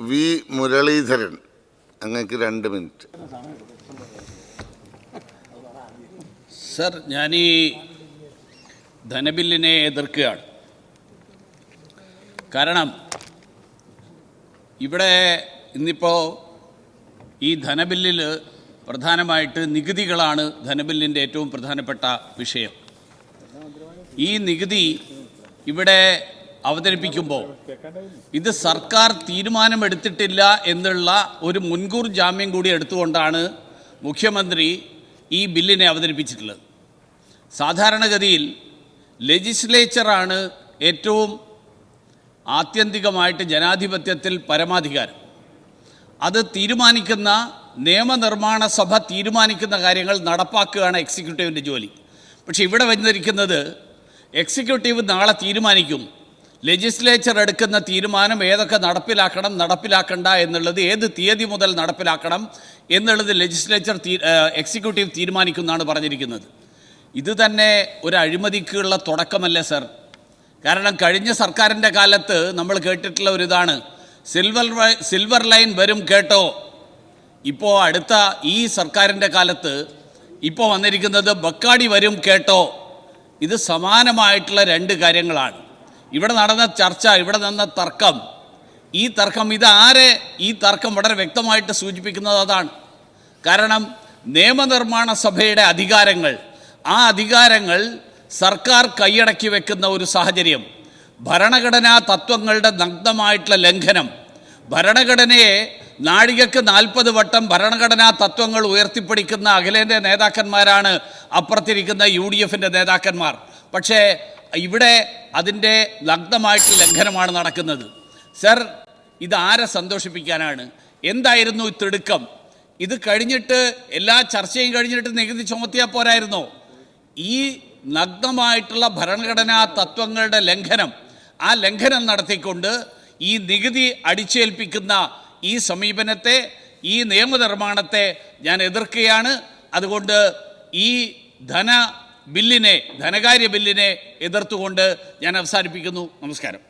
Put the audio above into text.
V Muraleedharan, അങ്ങക്ക് 2 minute. Sir, ഞാൻ ഈ ധനബില്ലിനെ എതിർക്കുകയാണ്. കാരണം ഇവിടെ ഇന്നിപ്പോൾ ഈ ധനബില്ലിൽ പ്രധാനമായിട്ട് നികുതികളാണ് ധനബില്ലിൻ്റെ ഏറ്റവും പ്രധാനപ്പെട്ട വിഷയം. ഈ നികുതി ഇവിടെ അവതരിപ്പിക്കുമ്പോൾ ഇത് സർക്കാർ തീരുമാനമെടുത്തിട്ടില്ല എന്നുള്ള ഒരു മുൻകൂർ ജാമ്യം കൂടി എടുത്തുകൊണ്ടാണ് മുഖ്യമന്ത്രി ഈ ബില്ലിനെ അവതരിപ്പിച്ചിട്ടുള്ളത്. സാധാരണഗതിയിൽ ലെജിസ്ലേച്ചറാണ് ഏറ്റവും ആത്യന്തികമായിട്ട് ജനാധിപത്യത്തിൽ പരമാധികാരം. അത് തീരുമാനിക്കുന്ന നിയമനിർമ്മാണ സഭ തീരുമാനിക്കുന്ന കാര്യങ്ങൾ നടപ്പാക്കുകയാണ് എക്സിക്യൂട്ടീവിൻ്റെ ജോലി. പക്ഷേ ഇവിടെ വന്നിരിക്കുന്നത് എക്സിക്യൂട്ടീവ് നാളെ തീരുമാനിക്കും, ലെജിസ്ലേച്ചർ എടുക്കുന്ന തീരുമാനം ഏതൊക്കെ നടപ്പിലാക്കണം നടപ്പിലാക്കണ്ട എന്നുള്ളത്, ഏത് തീയതി മുതൽ നടപ്പിലാക്കണം എന്നുള്ളത് എക്സിക്യൂട്ടീവ് തീരുമാനിക്കുമെന്നാണ് പറഞ്ഞിരിക്കുന്നത്. ഇത് തന്നെ ഒരു അഴിമതിക്കുള്ള തുടക്കമല്ലേ സർ? കാരണം കഴിഞ്ഞ സർക്കാരിൻ്റെ കാലത്ത് നമ്മൾ കേട്ടിട്ടുള്ള ഒരിതാണ്, സിൽവർ ലൈൻ വരും കേട്ടോ. ഇപ്പോൾ അടുത്ത ഈ സർക്കാരിൻ്റെ കാലത്ത് ഇപ്പോൾ വന്നിരിക്കുന്നത് ബക്കാടി വരും കേട്ടോ. ഇത് സമാനമായിട്ടുള്ള 2 കാര്യങ്ങളാണ്. ഇവിടെ നടന്ന ചർച്ച, ഇവിടെ നടന്ന തർക്കം, ഈ തർക്കം വളരെ വ്യക്തമായിട്ട് സൂചിപ്പിക്കുന്നത് അതാണ്. കാരണം നിയമനിർമ്മാണ സഭയുടെ അധികാരങ്ങൾ, ആ അധികാരങ്ങൾ സർക്കാർ കൈയടക്കി വെക്കുന്ന ഒരു സാഹചര്യം, ഭരണഘടനാ തത്വങ്ങളുടെ നഗ്നമായിട്ടുള്ള ലംഘനം, ഭരണഘടനയെ നാഴികക്ക് 40 വട്ടം ഭരണഘടനാ തത്വങ്ങൾ ഉയർത്തിപ്പിടിക്കുന്ന അഖിലേന്ത്യാ നേതാക്കന്മാരാണ് അപ്പുറത്തിരിക്കുന്ന UDFൻ്റെ നേതാക്കന്മാർ. പക്ഷേ ഇവിടെ അതിൻ്റെ നഗ്നമായിട്ടുള്ള ലംഘനമാണ് നടക്കുന്നത്. സർ, ഇത് ആരെ സന്തോഷിപ്പിക്കാനാണ്? എന്തായിരുന്നു ഈ തിടുക്കം? ഇത് കഴിഞ്ഞിട്ട്, എല്ലാ ചർച്ചയും കഴിഞ്ഞിട്ട് നികുതി ചുമത്തിയാൽ പോരായിരുന്നോ? ഈ നഗ്നമായിട്ടുള്ള ഭരണഘടനാ തത്വങ്ങളുടെ ലംഘനം, ആ ലംഘനം നടത്തിക്കൊണ്ട് ഈ നികുതി അടിച്ചേൽപ്പിക്കുന്ന ഈ സമീപനത്തെ, ഈ നിയമനിർമ്മാണത്തെ ഞാൻ എതിർക്കുകയാണ്. അതുകൊണ്ട് ഈ ധനകാര്യ ബില്ലിനെ എതിർത്തുകൊണ്ട് ഞാൻ അവസാനിപ്പിക്കുന്നു. നമസ്കാരം.